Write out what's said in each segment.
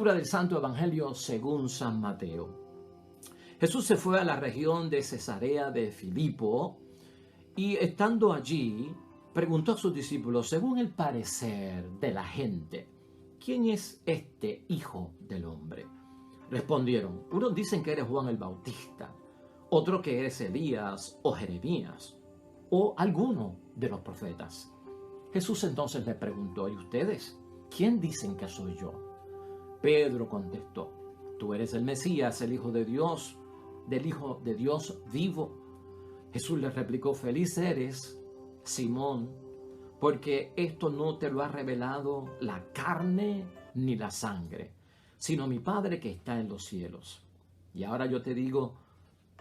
Lectura del Santo Evangelio según San Mateo. Jesús se fue a la región de Cesarea de Filipo y estando allí preguntó a sus discípulos, según el parecer de la gente, ¿quién es este Hijo del Hombre? Respondieron, unos dicen que eres Juan el Bautista, otros que eres Elías o Jeremías o alguno de los profetas. Jesús entonces les preguntó, ¿y ustedes? ¿Quién dicen que soy yo? Pedro contestó, tú eres el Mesías, el Hijo de Dios, del Hijo de Dios vivo. Jesús le replicó, feliz eres, Simón, porque esto no te lo ha revelado la carne ni la sangre, sino mi Padre que está en los cielos. Y ahora yo te digo,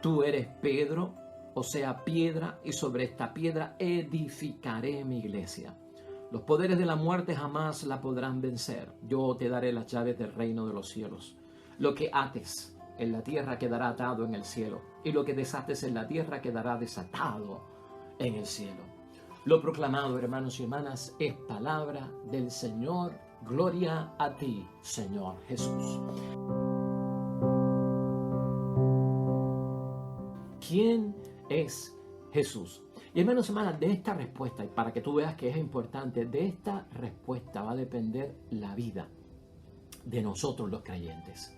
tú eres Pedro, o sea, piedra, y sobre esta piedra edificaré mi iglesia. Los poderes de la muerte jamás la podrán vencer. Yo te daré las llaves del reino de los cielos. Lo que ates en la tierra quedará atado en el cielo, y lo que desates en la tierra quedará desatado en el cielo. Lo proclamado, hermanos y hermanas, es palabra del Señor. Gloria a ti, Señor Jesús. ¿Quién es Jesús? Y hermanos y hermanas, de esta respuesta, y para que tú veas que es importante, de esta respuesta va a depender la vida de nosotros los creyentes.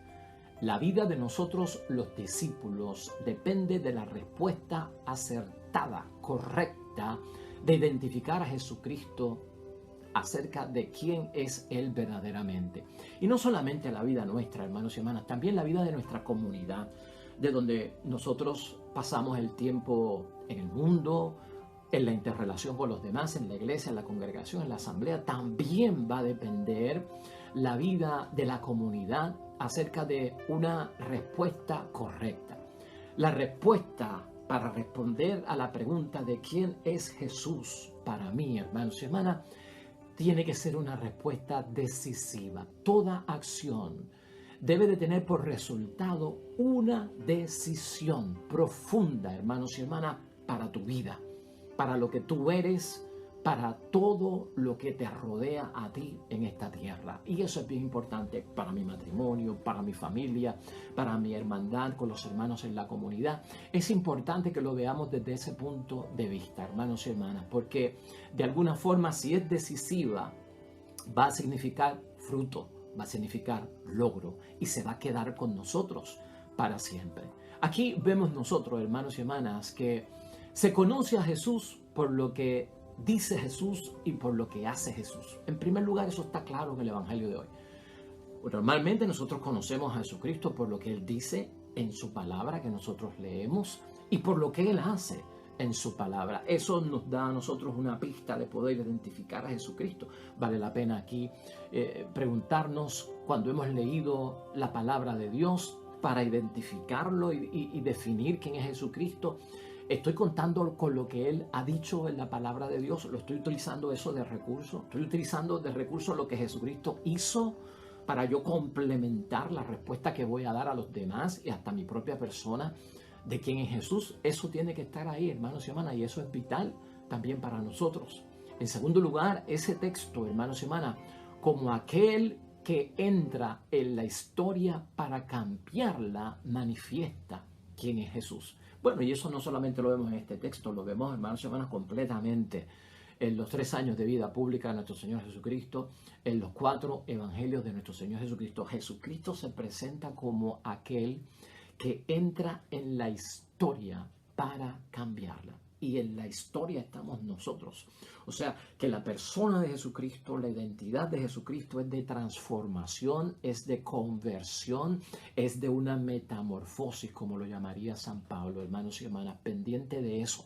La vida de nosotros los discípulos depende de la respuesta acertada, correcta, de identificar a Jesucristo acerca de quién es Él verdaderamente. Y no solamente la vida nuestra, hermanos y hermanas, también la vida de nuestra comunidad, de donde nosotros pasamos el tiempo en el mundo, en la interrelación con los demás, en la iglesia, en la congregación, en la asamblea. También va a depender la vida de la comunidad acerca de una respuesta correcta. La respuesta para responder a la pregunta de quién es Jesús para mí, hermanos y hermanas, tiene que ser una respuesta decisiva. Toda acción debe de tener por resultado una decisión profunda, hermanos y hermanas, para tu vida, para lo que tú eres, para todo lo que te rodea a ti en esta tierra. Y eso es bien importante para mi matrimonio, para mi familia, para mi hermandad con los hermanos en la comunidad. Es importante que lo veamos desde ese punto de vista, hermanos y hermanas, porque de alguna forma, si es decisiva, va a significar fruto, va a significar logro y se va a quedar con nosotros para siempre. Aquí vemos nosotros, hermanos y hermanas, que se conoce a Jesús por lo que dice Jesús y por lo que hace Jesús. En primer lugar, eso está claro en el Evangelio de hoy. Normalmente nosotros conocemos a Jesucristo por lo que Él dice en su palabra que nosotros leemos y por lo que Él hace en su palabra. Eso nos da a nosotros una pista de poder identificar a Jesucristo. Vale la pena aquí preguntarnos cuando hemos leído la palabra de Dios para identificarlo y definir quién es Jesucristo. ¿Estoy contando con lo que Él ha dicho en la palabra de Dios? ¿Lo estoy utilizando eso de recurso? ¿Estoy utilizando de recurso lo que Jesucristo hizo para yo complementar la respuesta que voy a dar a los demás y hasta mi propia persona de quién es Jesús? Eso tiene que estar ahí, hermanos y hermanas, y eso es vital también para nosotros. En segundo lugar, ese texto, hermanos y hermanas, como aquel que entra en la historia para cambiarla, manifiesta quién es Jesús. Bueno, y eso no solamente lo vemos en este texto, lo vemos, hermanos y hermanas, completamente en los 3 años de vida pública de nuestro Señor Jesucristo, en los 4 evangelios de nuestro Señor Jesucristo. Jesucristo se presenta como aquel que entra en la historia para cambiarla. Y en la historia estamos nosotros. O sea, que la persona de Jesucristo, la identidad de Jesucristo es de transformación, es de conversión, es de una metamorfosis, como lo llamaría San Pablo, hermanos y hermanas, pendiente de eso.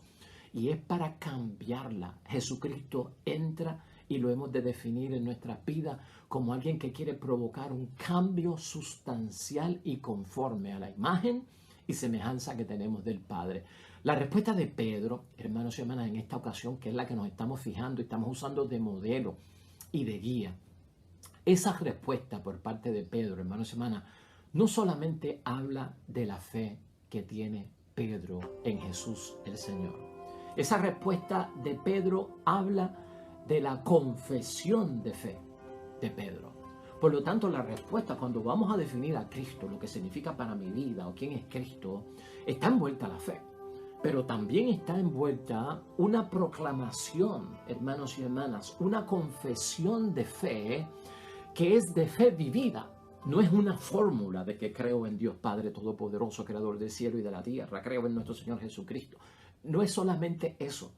Y es para cambiarla. Jesucristo entra y lo hemos de definir en nuestra vida como alguien que quiere provocar un cambio sustancial y conforme a la imagen y semejanza que tenemos del Padre. La respuesta de Pedro, hermanos y hermanas, en esta ocasión, que es la que nos estamos fijando y estamos usando de modelo y de guía, esa respuesta por parte de Pedro, hermanos y hermanas, no solamente habla de la fe que tiene Pedro en Jesús el Señor. Esa respuesta de Pedro habla de la confesión de fe de Pedro. Por lo tanto, la respuesta cuando vamos a definir a Cristo, lo que significa para mi vida o quién es Cristo, está envuelta la fe. Pero también está envuelta una proclamación, hermanos y hermanas, una confesión de fe que es de fe vivida. No es una fórmula de que creo en Dios Padre Todopoderoso, Creador del cielo y de la tierra, creo en nuestro Señor Jesucristo. No es solamente eso.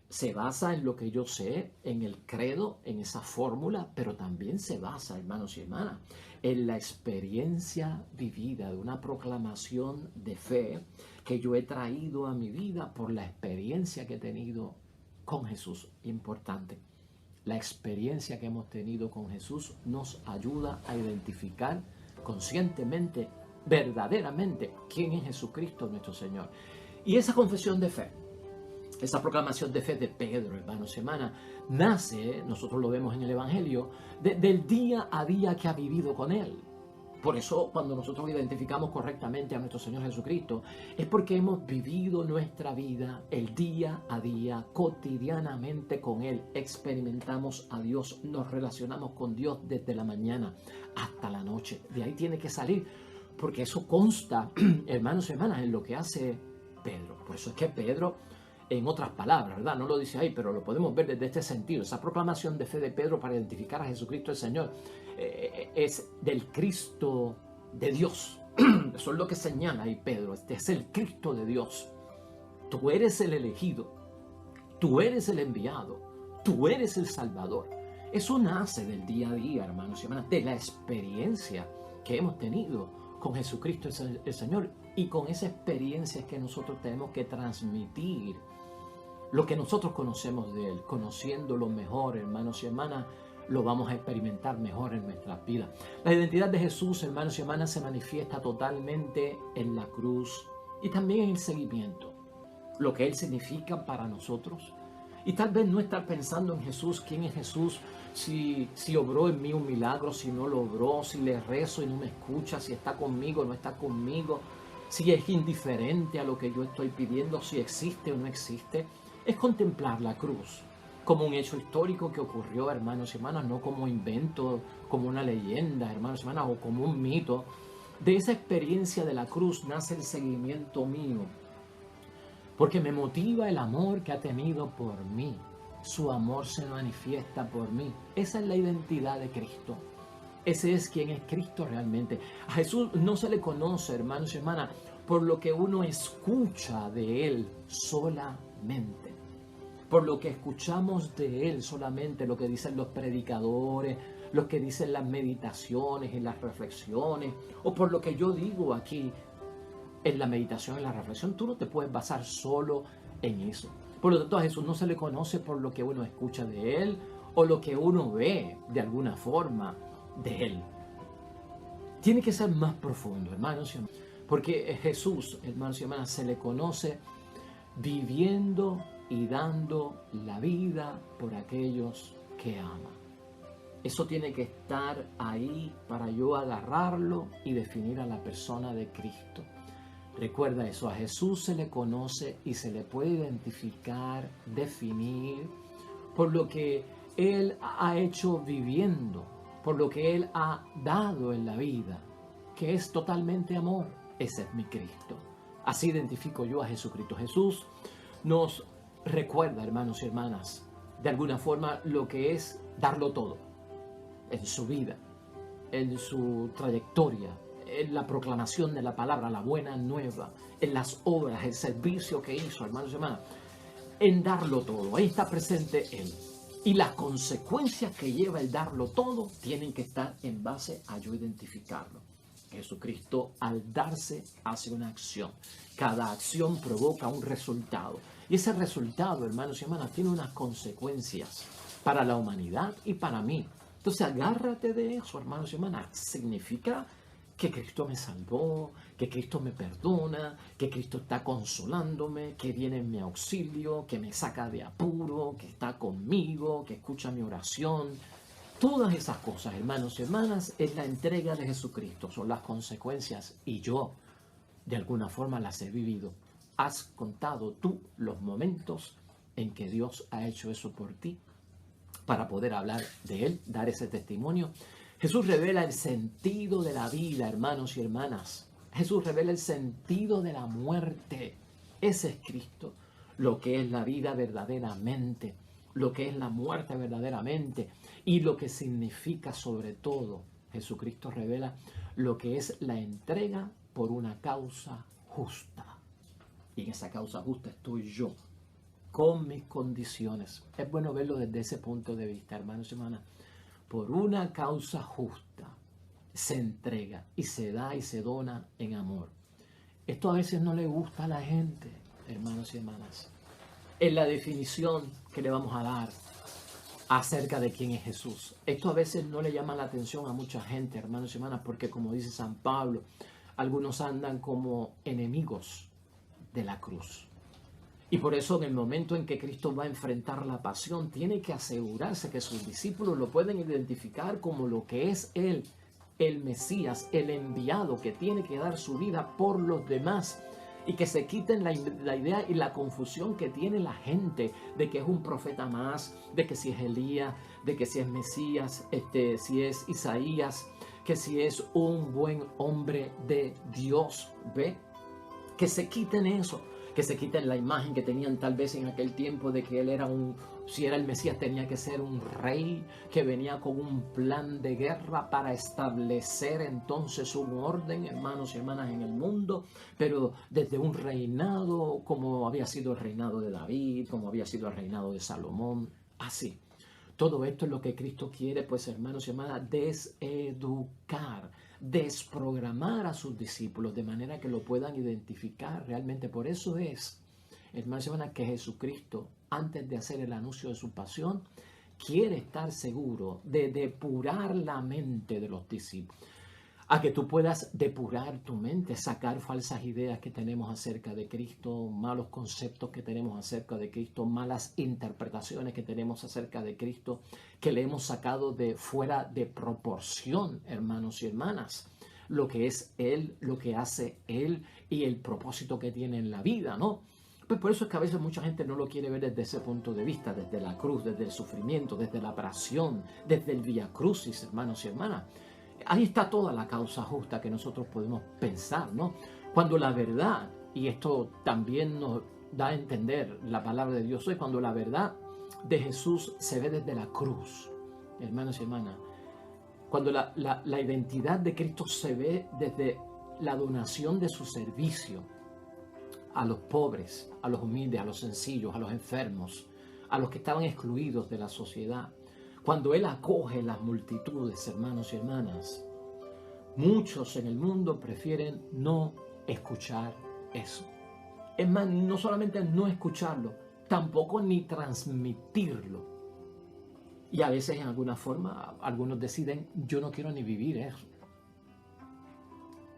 Se basa en lo que yo sé, en el credo, en esa fórmula, pero también se basa, hermanos y hermanas, en la experiencia vivida de una proclamación de fe que yo he traído a mi vida por la experiencia que he tenido con Jesús. Importante. La experiencia que hemos tenido con Jesús nos ayuda a identificar conscientemente, verdaderamente, quién es Jesucristo nuestro Señor. Y esa confesión de fe, esa proclamación de fe de Pedro, hermanos y hermanas, nace, nosotros lo vemos en el Evangelio, del día a día que ha vivido con Él. Por eso, cuando nosotros identificamos correctamente a nuestro Señor Jesucristo, es porque hemos vivido nuestra vida el día a día, cotidianamente con Él. Experimentamos a Dios, nos relacionamos con Dios desde la mañana hasta la noche. De ahí tiene que salir, porque eso consta, hermanos y hermanas, en lo que hace Pedro. Por eso es que Pedro, en otras palabras, ¿verdad? No lo dice ahí, pero lo podemos ver desde este sentido. Esa proclamación de fe de Pedro para identificar a Jesucristo el Señor es del Cristo de Dios. Eso es lo que señala ahí Pedro. Este es el Cristo de Dios. Tú eres el elegido. Tú eres el enviado. Tú eres el Salvador. Eso nace del día a día, hermanos y hermanas, de la experiencia que hemos tenido con Jesucristo el Señor. Y con esa experiencia es que nosotros tenemos que transmitir lo que nosotros conocemos de Él. Conociéndolo mejor, hermanos y hermanas, lo vamos a experimentar mejor en nuestras vidas. La identidad de Jesús, hermanos y hermanas, se manifiesta totalmente en la cruz y también en el seguimiento. Lo que Él significa para nosotros. Y tal vez no estar pensando en Jesús, quién es Jesús, si obró en mí un milagro, si no lo obró, si le rezo y no me escucha, si está conmigo o no está conmigo, si es indiferente a lo que yo estoy pidiendo, si existe o no existe. Es contemplar la cruz como un hecho histórico que ocurrió, hermanos y hermanas, no como invento, como una leyenda, hermanos y hermanas, o como un mito. De esa experiencia de la cruz nace el seguimiento mío, porque me motiva el amor que ha tenido por mí. Su amor se manifiesta por mí. Esa es la identidad de Cristo. Ese es quien es Cristo realmente. A Jesús no se le conoce, hermanos y hermanas, por lo que uno escucha de Él solamente. Por lo que escuchamos de Él solamente, lo que dicen los predicadores, lo que dicen las meditaciones y las reflexiones, o por lo que yo digo aquí en la meditación y la reflexión. Tú no te puedes basar solo en eso. Por lo tanto, a Jesús no se le conoce por lo que uno escucha de Él o lo que uno ve de alguna forma de Él. Tiene que ser más profundo, hermanos y hermanas, porque Jesús, hermanos y hermanas, se le conoce viviendo y dando la vida por aquellos que ama. Eso tiene que estar ahí para yo agarrarlo y definir a la persona de Cristo. Recuerda eso, a Jesús se le conoce y se le puede identificar, definir por lo que Él ha hecho viviendo, por lo que Él ha dado en la vida, que es totalmente amor. Ese es mi Cristo. Así identifico yo a Jesucristo. Jesús nos recuerda, hermanos y hermanas, de alguna forma lo que es darlo todo en su vida, en su trayectoria, en la proclamación de la palabra, la buena nueva, en las obras, el servicio que hizo, hermanos y hermanas, en darlo todo. Ahí está presente Él. Y las consecuencias que lleva el darlo todo tienen que estar en base a yo identificarlo. Jesucristo, al darse, hace una acción. Cada acción provoca un resultado. Y ese resultado, hermanos y hermanas, tiene unas consecuencias para la humanidad y para mí. Entonces, agárrate de eso, hermanos y hermanas. Significa que Cristo me salvó, que Cristo me perdona, que Cristo está consolándome, que viene en mi auxilio, que me saca de apuro, que está conmigo, que escucha mi oración. Todas esas cosas, hermanos y hermanas, es la entrega de Jesucristo, son las consecuencias y yo, de alguna forma, las he vivido. ¿Has contado tú los momentos en que Dios ha hecho eso por ti para poder hablar de Él, dar ese testimonio? Jesús revela el sentido de la vida, hermanos y hermanas. Jesús revela el sentido de la muerte. Ese es Cristo, lo que es la vida verdaderamente, lo que es la muerte verdaderamente y lo que significa sobre todo. Jesucristo revela lo que es la entrega por una causa justa. Y en esa causa justa estoy yo, con mis condiciones. Es bueno verlo desde ese punto de vista, hermanos y hermanas. Por una causa justa se entrega y se da y se dona en amor. Esto a veces no le gusta a la gente, hermanos y hermanas. Es la definición que le vamos a dar acerca de quién es Jesús. Esto a veces no le llama la atención a mucha gente, hermanos y hermanas, porque como dice San Pablo, algunos andan como enemigos de la cruz. Y por eso en el momento en que Cristo va a enfrentar la pasión, tiene que asegurarse que sus discípulos lo pueden identificar como lo que es Él, el Mesías, el enviado que tiene que dar su vida por los demás. Y que se quiten la idea y la confusión que tiene la gente de que es un profeta más, de que si es Elías, de que si es Mesías, si es Isaías, que si es un buen hombre de Dios. ¿Ve? Que se quiten eso, que se quiten la imagen que tenían tal vez en aquel tiempo de que él era si era el Mesías tenía que ser un rey que venía con un plan de guerra para establecer entonces un orden, hermanos y hermanas, en el mundo, pero desde un reinado como había sido el reinado de David, como había sido el reinado de Salomón, así. Todo esto es lo que Cristo quiere, pues, hermanos y hermanas, deseducar, desprogramar a sus discípulos de manera que lo puedan identificar realmente. Por eso es, hermanos y hermanas, que Jesucristo, antes de hacer el anuncio de su pasión, quiere estar seguro de depurar la mente de los discípulos. A que tú puedas depurar tu mente, sacar falsas ideas que tenemos acerca de Cristo, malos conceptos que tenemos acerca de Cristo, malas interpretaciones que tenemos acerca de Cristo, que le hemos sacado de fuera de proporción, hermanos y hermanas, lo que es Él, lo que hace Él y el propósito que tiene en la vida, ¿no? Pues por eso es que a veces mucha gente no lo quiere ver desde ese punto de vista, desde la cruz, desde el sufrimiento, desde la pasión, desde el Vía Crucis, hermanos y hermanas. Ahí está toda la causa justa que nosotros podemos pensar, ¿no? Cuando la verdad, y esto también nos da a entender la palabra de Dios hoy, cuando la verdad de Jesús se ve desde la cruz, hermanos y hermanas, cuando la identidad de Cristo se ve desde la donación de su servicio a los pobres, a los humildes, a los sencillos, a los enfermos, a los que estaban excluidos de la sociedad. Cuando Él acoge las multitudes, hermanos y hermanas, muchos en el mundo prefieren no escuchar eso. Es más, no solamente no escucharlo, tampoco ni transmitirlo. Y a veces en alguna forma algunos deciden, yo no quiero ni vivir eso.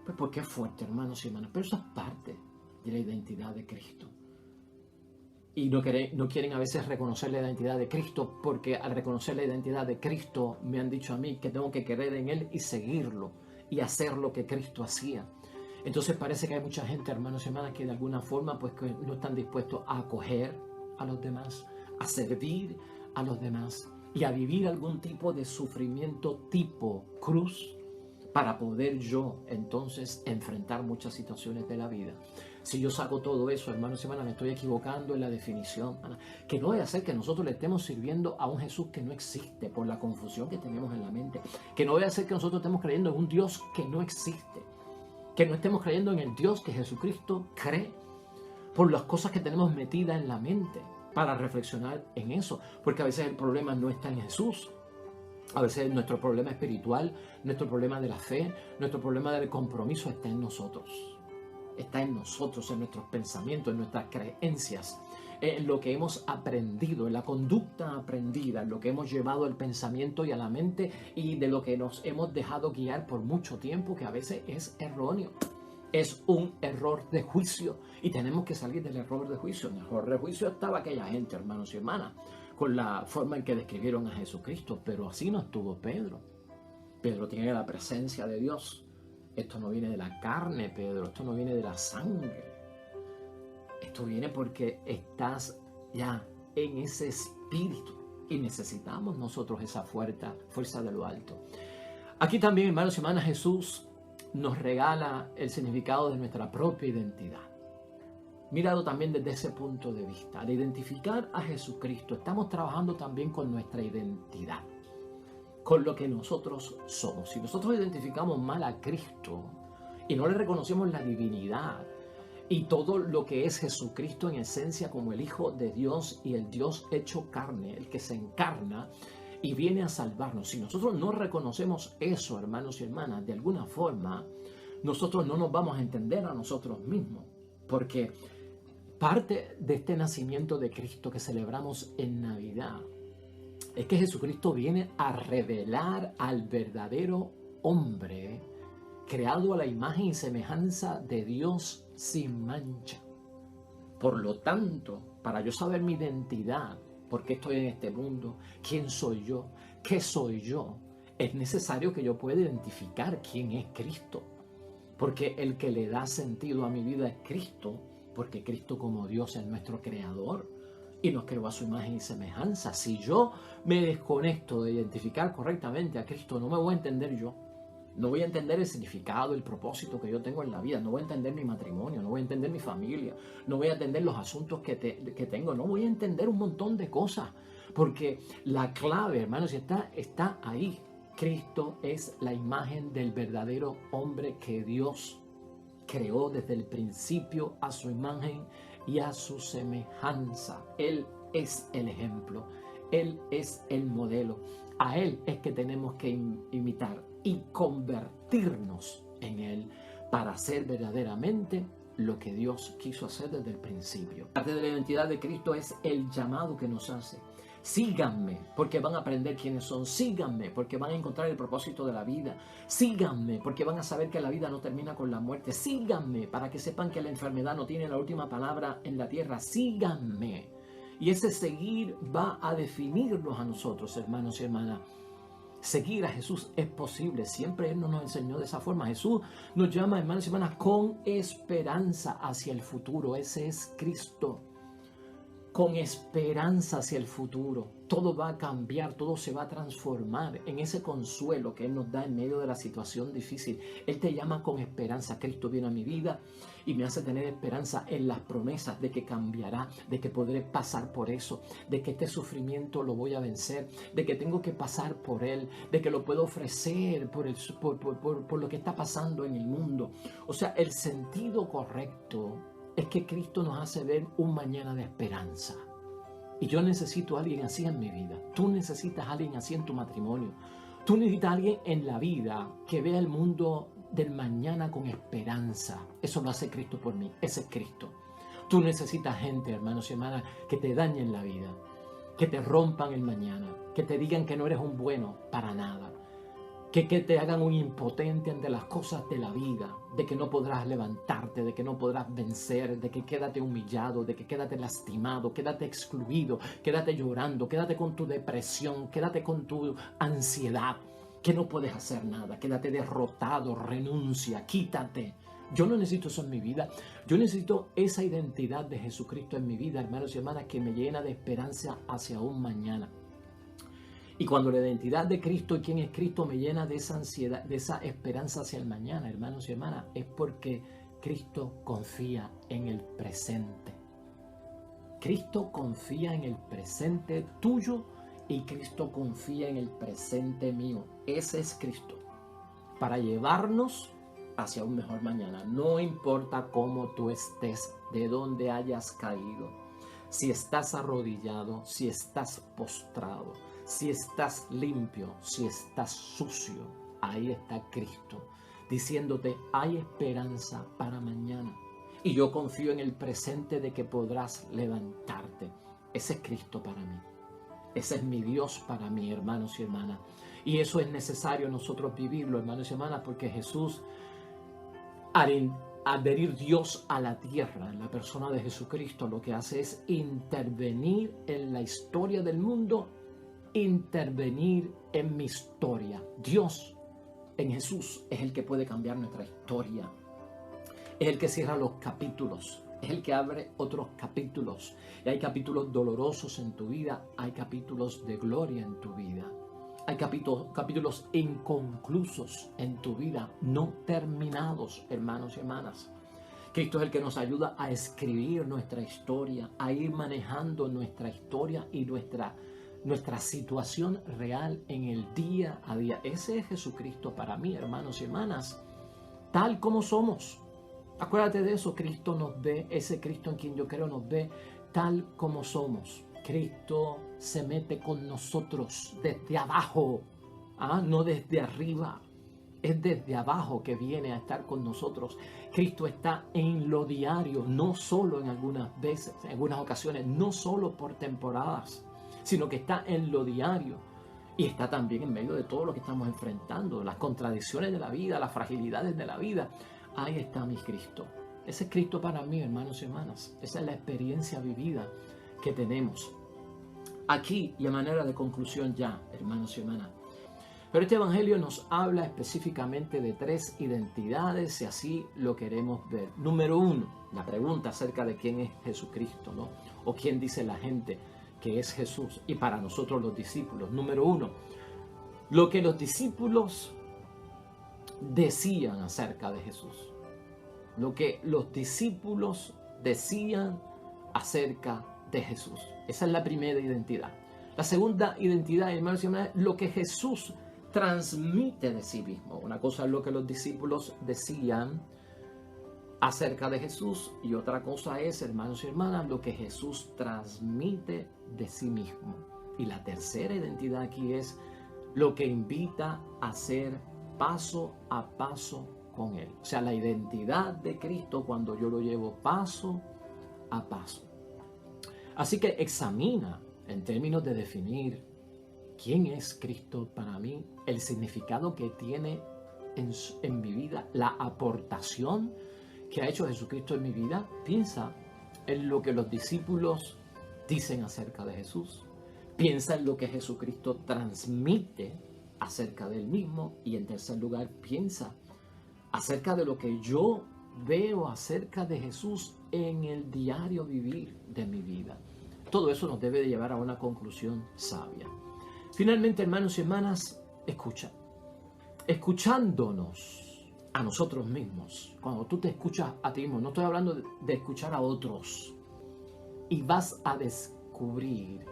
Pues porque es fuerte, hermanos y hermanas, pero eso es parte de la identidad de Cristo. Y no quieren a veces reconocer la identidad de Cristo, porque al reconocer la identidad de Cristo me han dicho a mí que tengo que creer en Él y seguirlo y hacer lo que Cristo hacía. Entonces parece que hay mucha gente, hermanos y hermanas, que de alguna forma pues que no están dispuestos a acoger a los demás, a servir a los demás y a vivir algún tipo de sufrimiento tipo cruz para poder yo entonces enfrentar muchas situaciones de la vida. Si yo saco todo eso, hermanos y hermanas, me estoy equivocando en la definición. Que no vaya a ser que nosotros le estemos sirviendo a un Jesús que no existe por la confusión que tenemos en la mente. Que no vaya a ser que nosotros estemos creyendo en un Dios que no existe. Que no estemos creyendo en el Dios que Jesucristo cree por las cosas que tenemos metidas en la mente para reflexionar en eso. Porque a veces el problema no está en Jesús. A veces nuestro problema espiritual, nuestro problema de la fe, nuestro problema del compromiso está en nosotros. Está en nosotros, en nuestros pensamientos, en nuestras creencias, en lo que hemos aprendido, en la conducta aprendida, en lo que hemos llevado al pensamiento y a la mente y de lo que nos hemos dejado guiar por mucho tiempo, que a veces es erróneo. Es un error de juicio y tenemos que salir del error de juicio. En el error de juicio estaba aquella gente, hermanos y hermanas, con la forma en que describieron a Jesucristo, pero así no estuvo Pedro. Pedro tiene la presencia de Dios. Esto no viene de la carne, Pedro, esto no viene de la sangre. Esto viene porque estás ya en ese espíritu y necesitamos nosotros esa fuerza de lo alto. Aquí también, hermanos y hermanas, Jesús nos regala el significado de nuestra propia identidad. Mirado también desde ese punto de vista. Al identificar a Jesucristo, estamos trabajando también con nuestra identidad, con lo que nosotros somos. Si nosotros identificamos mal a Cristo y no le reconocemos la divinidad y todo lo que es Jesucristo en esencia como el Hijo de Dios y el Dios hecho carne, el que se encarna y viene a salvarnos, si nosotros no reconocemos eso, hermanos y hermanas, de alguna forma, nosotros no nos vamos a entender a nosotros mismos, porque parte de este nacimiento de Cristo que celebramos en Navidad es que Jesucristo viene a revelar al verdadero hombre creado a la imagen y semejanza de Dios sin mancha. Por lo tanto, para yo saber mi identidad, por qué estoy en este mundo, quién soy yo, qué soy yo, es necesario que yo pueda identificar quién es Cristo. Porque el que le da sentido a mi vida es Cristo, porque Cristo como Dios es nuestro creador y nos creó a su imagen y semejanza. Si yo me desconecto de identificar correctamente a Cristo, no me voy a entender yo. No voy a entender el significado, el propósito que yo tengo en la vida. No voy a entender mi matrimonio, no voy a entender mi familia, no voy a entender los asuntos que tengo, no voy a entender un montón de cosas. Porque la clave, hermanos, está ahí. Cristo es la imagen del verdadero hombre que Dios creó desde el principio a su imagen y a su semejanza. Él es el ejemplo, Él es el modelo. A Él es que tenemos que imitar y convertirnos en Él para ser verdaderamente lo que Dios quiso hacer desde el principio. Parte de la identidad de Cristo es el llamado que nos hace. Síganme porque van a aprender quiénes son. Síganme porque van a encontrar el propósito de la vida. Síganme porque van a saber que la vida no termina con la muerte. Síganme para que sepan que la enfermedad no tiene la última palabra en la tierra. Síganme. Y ese seguir va a definirnos a nosotros, hermanos y hermanas. Seguir a Jesús es posible. Siempre Él nos enseñó de esa forma. Jesús nos llama, hermanos y hermanas, con esperanza hacia el futuro. Ese es Cristo. Con esperanza hacia el futuro. Todo va a cambiar, todo se va a transformar en ese consuelo que Él nos da en medio de la situación difícil. Él te llama con esperanza. Cristo viene a mi vida y me hace tener esperanza en las promesas de que cambiará, de que podré pasar por eso, de que este sufrimiento lo voy a vencer, de que tengo que pasar por Él, de que lo puedo ofrecer por lo que está pasando en el mundo. O sea, el sentido correcto es que Cristo nos hace ver un mañana de esperanza. Y yo necesito a alguien así en mi vida. Tú necesitas a alguien así en tu matrimonio. Tú necesitas a alguien en la vida que vea el mundo del mañana con esperanza. Eso lo hace Cristo por mí. Ese es Cristo. Tú necesitas gente, hermanos y hermanas, que te dañen la vida, que te rompan el mañana, que te digan que no eres un bueno para nada, que te hagan un impotente ante las cosas de la vida, de que no podrás levantarte, de que no podrás vencer, de que quédate humillado, de que quédate lastimado, quédate excluido, quédate llorando, quédate con tu depresión, quédate con tu ansiedad, que no puedes hacer nada, quédate derrotado, renuncia, quítate. Yo no necesito eso en mi vida. Yo necesito esa identidad de Jesucristo en mi vida, hermanos y hermanas, que me llena de esperanza hacia un mañana. Y cuando la identidad de Cristo y quién es Cristo me llena de esa ansiedad, de esa esperanza hacia el mañana, hermanos y hermanas, es porque Cristo confía en el presente. Cristo confía en el presente tuyo y Cristo confía en el presente mío. Ese es Cristo, para llevarnos hacia un mejor mañana. No importa cómo tú estés, de dónde hayas caído, si estás arrodillado, si estás postrado, si estás limpio, si estás sucio, ahí está Cristo diciéndote, hay esperanza para mañana. Y yo confío en el presente de que podrás levantarte. Ese es Cristo para mí. Ese es mi Dios para mí, hermanos y hermanas. Y eso es necesario nosotros vivirlo, hermanos y hermanas, porque Jesús, al adherir Dios a la tierra, en la persona de Jesucristo, lo que hace es intervenir en la historia del mundo, intervenir en mi historia. Dios en Jesús es el que puede cambiar nuestra historia. Es el que cierra los capítulos. Es el que abre otros capítulos. Y hay capítulos dolorosos en tu vida. Hay capítulos de gloria en tu vida. Hay capítulos inconclusos en tu vida, no terminados, hermanos y hermanas. Cristo es el que nos ayuda a escribir nuestra historia, a ir manejando nuestra historia y nuestra situación real en el día a día. Ese es Jesucristo para mí, hermanos y hermanas, tal como somos. Acuérdate de eso, Cristo nos ve, ese Cristo en quien yo creo nos ve tal como somos. Cristo se mete con nosotros desde abajo, no desde arriba. Es desde abajo que viene a estar con nosotros. Cristo está en lo diario, no solo en algunas veces, en algunas ocasiones, no solo por temporadas, sino que está en lo diario. Y está también en medio de todo lo que estamos enfrentando, las contradicciones de la vida, las fragilidades de la vida. Ahí está mi Cristo. Ese es Cristo para mí, hermanos y hermanas. Esa es la experiencia vivida que tenemos. Aquí, y a manera de conclusión ya, hermanos y hermanas, pero este evangelio nos habla específicamente de 3 identidades, si así lo queremos ver. Número 1, la pregunta acerca de quién es Jesucristo, ¿no? O quién dice la gente que es Jesús. Y para nosotros los discípulos, número 1, lo que los discípulos decían acerca de Jesús. Lo que los discípulos decían acerca de Jesús. Esa es la primera identidad. La segunda identidad, hermanos y hermanas, lo que Jesús transmite de sí mismo. Una cosa es lo que los discípulos decían acerca de Jesús y otra cosa es, hermanos y hermanas, lo que Jesús transmite de sí mismo. Y la tercera identidad aquí es lo que invita a hacer paso a paso con Él. O sea, la identidad de Cristo cuando yo lo llevo paso a paso. Así que examina en términos de definir quién es Cristo para mí, el significado que tiene en mi vida, la aportación que ha hecho Jesucristo en mi vida. Piensa en lo que los discípulos dicen acerca de Jesús. Piensa en lo que Jesucristo transmite acerca del mismo. Y en tercer lugar, piensa acerca de lo que yo veo acerca de Jesús en el diario vivir de mi vida. Todo eso nos debe de llevar a una conclusión sabia. Finalmente, hermanos y hermanas, escucha. Escuchándonos a nosotros mismos. Cuando tú te escuchas a ti mismo, no estoy hablando de escuchar a otros. Y vas a descubrir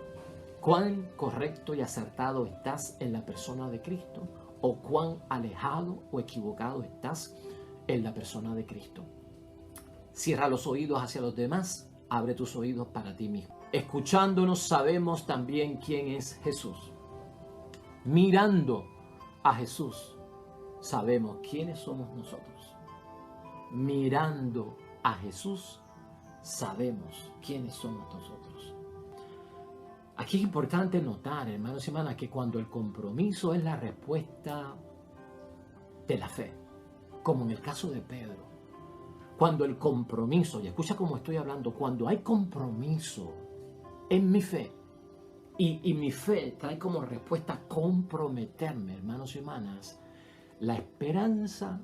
cuán correcto y acertado estás en la persona de Cristo o cuán alejado o equivocado estás en la persona de Cristo. Cierra los oídos hacia los demás, abre tus oídos para ti mismo. Escuchándonos sabemos también quién es Jesús. Mirando a Jesús sabemos quiénes somos nosotros. Mirando a Jesús sabemos quiénes somos nosotros. Aquí es importante notar, hermanos y hermanas, que cuando el compromiso es la respuesta de la fe, como en el caso de Pedro, cuando el compromiso, y escucha cómo estoy hablando, cuando hay compromiso en mi fe, y mi fe trae como respuesta comprometerme, hermanos y hermanas, la esperanza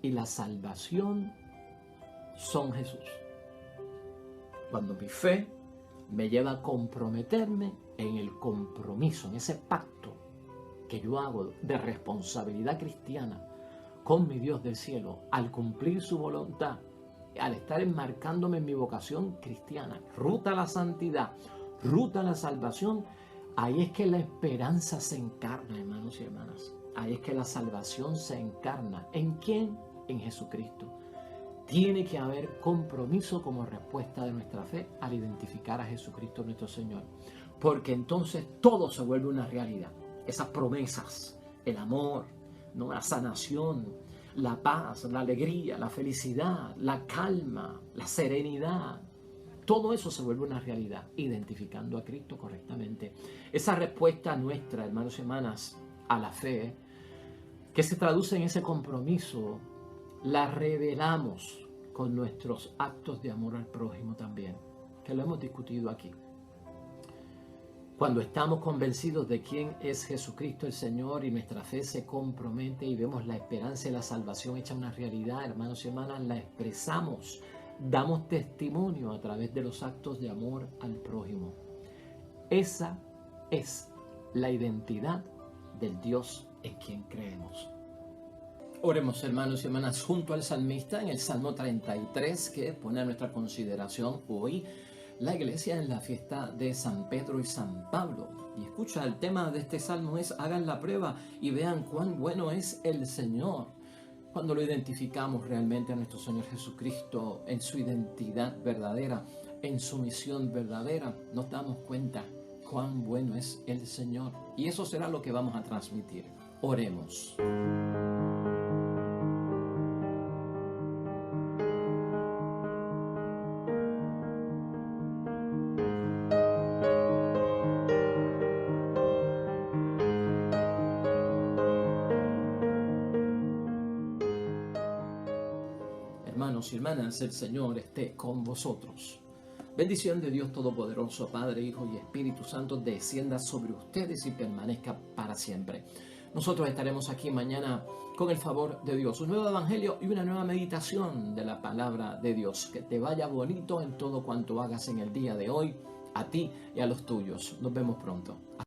y la salvación son Jesús. Cuando mi fe me lleva a comprometerme en el compromiso, en ese pacto que yo hago de responsabilidad cristiana con mi Dios del cielo, al cumplir su voluntad, al estar enmarcándome en mi vocación cristiana, ruta a la santidad, ruta a la salvación, ahí es que la esperanza se encarna, hermanos y hermanas. Ahí es que la salvación se encarna. ¿En quién? En Jesucristo. Tiene que haber compromiso como respuesta de nuestra fe al identificar a Jesucristo nuestro Señor. Porque entonces todo se vuelve una realidad. Esas promesas, el amor, ¿no? La sanación, la paz, la alegría, la felicidad, la calma, la serenidad. Todo eso se vuelve una realidad, identificando a Cristo correctamente. Esa respuesta nuestra, hermanos y hermanas, a la fe, que se traduce en ese compromiso, la revelamos con nuestros actos de amor al prójimo también, que lo hemos discutido aquí. Cuando estamos convencidos de quién es Jesucristo el Señor y nuestra fe se compromete y vemos la esperanza y la salvación hecha una realidad, hermanos y hermanas, la expresamos, damos testimonio a través de los actos de amor al prójimo. Esa es la identidad del Dios en quien creemos. Oremos, hermanos y hermanas, junto al salmista en el Salmo 33, que pone a nuestra consideración hoy la iglesia en la fiesta de San Pedro y San Pablo. Y escucha, el tema de este salmo es: hagan la prueba y vean cuán bueno es el Señor. Cuando lo identificamos realmente a nuestro Señor Jesucristo en su identidad verdadera, en su misión verdadera, nos damos cuenta cuán bueno es el Señor. Y eso será lo que vamos a transmitir. Oremos. Hermanos y hermanas, el Señor esté con vosotros. Bendición de Dios Todopoderoso, Padre, Hijo y Espíritu Santo, descienda sobre ustedes y permanezca para siempre. Nosotros estaremos aquí mañana con el favor de Dios, un nuevo evangelio y una nueva meditación de la palabra de Dios. Que te vaya bonito en todo cuanto hagas en el día de hoy, a ti y a los tuyos. Nos vemos pronto.